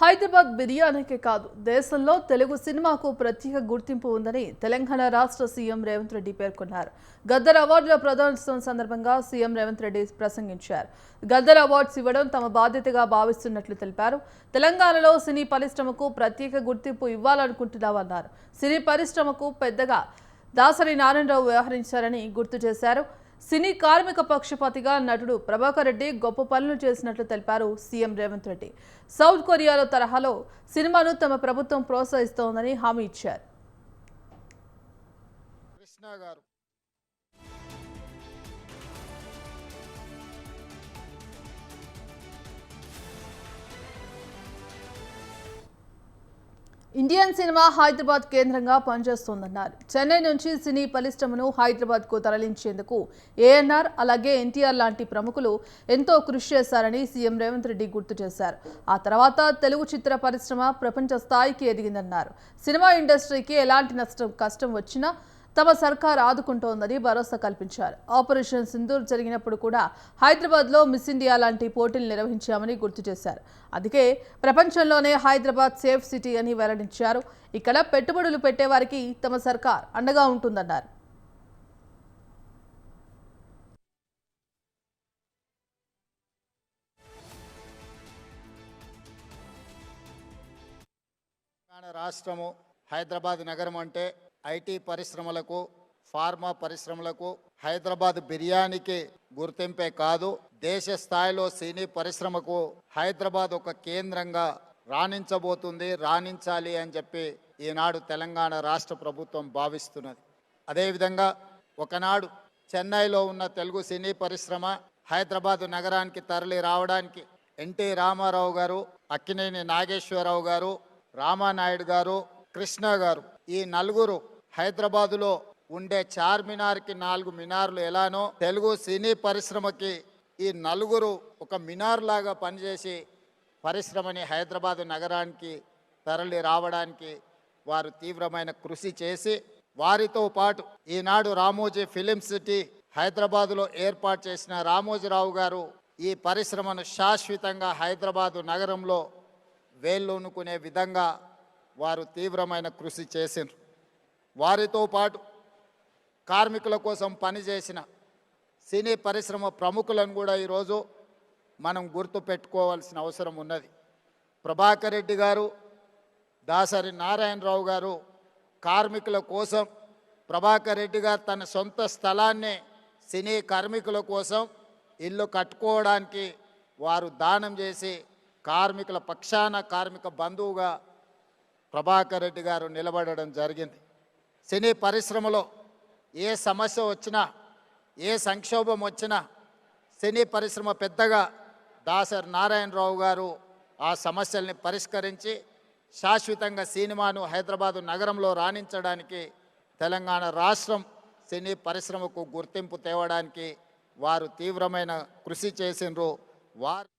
హైదరాబాద్ బిర్యానీకే కాదు దేశంలో తెలుగు సినిమాకు ప్రత్యేక గుర్తింపు ఉందని తెలంగాణ రాష్ట్ర సీఎం రేవంత్ రెడ్డి పేర్కొన్నారు. గద్దర్ అవార్డుల ప్రదానోత్సవం సందర్భంగా సీఎం రేవంత్ రెడ్డి ప్రసంగించారు. గద్దర్ అవార్డ్స్ ఇవ్వడం తమ బాధ్యతగా భావిస్తున్నట్లు తెలిపారు. తెలంగాణలో సినీ పరిశ్రమకు ప్రత్యేక గుర్తింపు ఇవ్వాలనుకుంటున్నామన్నారు. సినీ పరిశ్రమకు పెద్దగా దాసరి నారాయణరావు వ్యవహరించారని గుర్తు చేశారు. సినీ కార్మిక పక్షపాతిగా నటుడు ప్రభాకర్ రెడ్డి గొప్ప పనులు చేసినట్లు తెలిపారు సీఎం రేవంత్ రెడ్డి. సౌత్ కొరియాలో తరహాలో సినిమాను తమ ప్రభుత్వం ప్రోత్సహిస్తోందని హామీ ఇచ్చారు. ఇండియన్ సినిమా హైదరాబాద్ కేంద్రంగా పనిచేస్తోందన్నారు. చెన్నై నుంచి సినీ పరిశ్రమను హైదరాబాద్కు తరలించేందుకు ఏఎన్ఆర్ అలాగే ఎన్టీఆర్ లాంటి ప్రముఖులు ఎంతో కృషి చేశారని సీఎం రేవంత్ రెడ్డి గుర్తు చేశారు. ఆ తర్వాత తెలుగు చిత్ర పరిశ్రమ ప్రపంచ స్థాయికి ఎదిగిందన్నారు. సినిమా ఇండస్ట్రీకి ఎలాంటి కష్టం వచ్చినా తమ సర్కార్ ఆదుకుంటోందని భరోసా కల్పించారు. ఆపరేషన్ సింధూర్ జరిగినప్పుడు కూడా హైదరాబాద్లో మిస్ ఇండియా లాంటి పోటీలు నిర్వహించామని గుర్తు చేశారు. అందుకే ప్రపంచంలోనే హైదరాబాద్ సేఫ్ సిటీ అని వెల్లడించారు. ఇక్కడ పెట్టుబడులు పెట్టేవారికి తమ సర్కార్ అండగా ఉంటుందన్నారు. రాష్ట్రము హైదరాబాద్ నగరం అంటే ఐటీ పరిశ్రమలకు, ఫార్మా పరిశ్రమలకు, హైదరాబాద్ బిర్యానీకి గుర్తింపే కాదు, దేశ స్థాయిలో సినీ పరిశ్రమకు హైదరాబాద్ ఒక కేంద్రంగా రాణించబోతుంది, రాణించాలి అని చెప్పి ఈనాడు తెలంగాణ రాష్ట్ర ప్రభుత్వం భావిస్తున్నది. అదేవిధంగా ఒకనాడు చెన్నైలో ఉన్న తెలుగు సినీ పరిశ్రమ హైదరాబాద్ నగరానికి తరలి రావడానికి ఎన్టీ రామారావు గారు, అక్కినేని నాగేశ్వరరావు గారు, రామానాయుడు గారు, కృష్ణ గారు, ఈ నలుగురు హైదరాబాదులో ఉండే చార్మినార్కి 4 మినార్లు ఎలానో తెలుగు సినీ పరిశ్రమకి ఈ నలుగురు ఒక మినార్ లాగా పనిచేసి పరిశ్రమని హైదరాబాదు నగరానికి తరలి రావడానికి వారు తీవ్రమైన కృషి చేసి, వారితో పాటు ఈనాడు రామోజీ ఫిలిం సిటీ హైదరాబాదులో ఏర్పాటు చేసిన రామోజీరావు గారు ఈ పరిశ్రమను శాశ్వతంగా హైదరాబాదు నగరంలో వేళ్ళూనుకునే విధంగా వారు తీవ్రమైన కృషి చేసిండ్రు. వారితో పాటు కార్మికుల కోసం పనిచేసిన సినీ పరిశ్రమ ప్రముఖులను కూడా ఈరోజు మనం గుర్తు పెట్టుకోవాల్సిన అవసరం ఉన్నది. ప్రభాకర్ రెడ్డి గారు, దాసరి నారాయణరావు గారు కార్మికుల కోసం, ప్రభాకర్ రెడ్డి గారు తన సొంత స్థలాన్ని సినీ కార్మికుల కోసం ఇల్లు కట్టుకోవడానికి వారు దానం చేసి కార్మికుల పక్షాన కార్మిక బంధువుగా ప్రభాకర్ రెడ్డి గారు నిలబడడం జరిగింది. సినీ పరిశ్రమలో ఏ సమస్య వచ్చినా, ఏ సంక్షోభం వచ్చినా సినీ పరిశ్రమ పెద్దగా దాసరి నారాయణరావు గారు ఆ సమస్యల్ని పరిష్కరించి శాశ్వతంగా సినిమాను హైదరాబాదు నగరంలో రాణించడానికి, తెలంగాణ రాష్ట్రం సినీ పరిశ్రమకు గుర్తింపు తేవడానికి వారు తీవ్రమైన కృషి చేసిండ్రు. వారు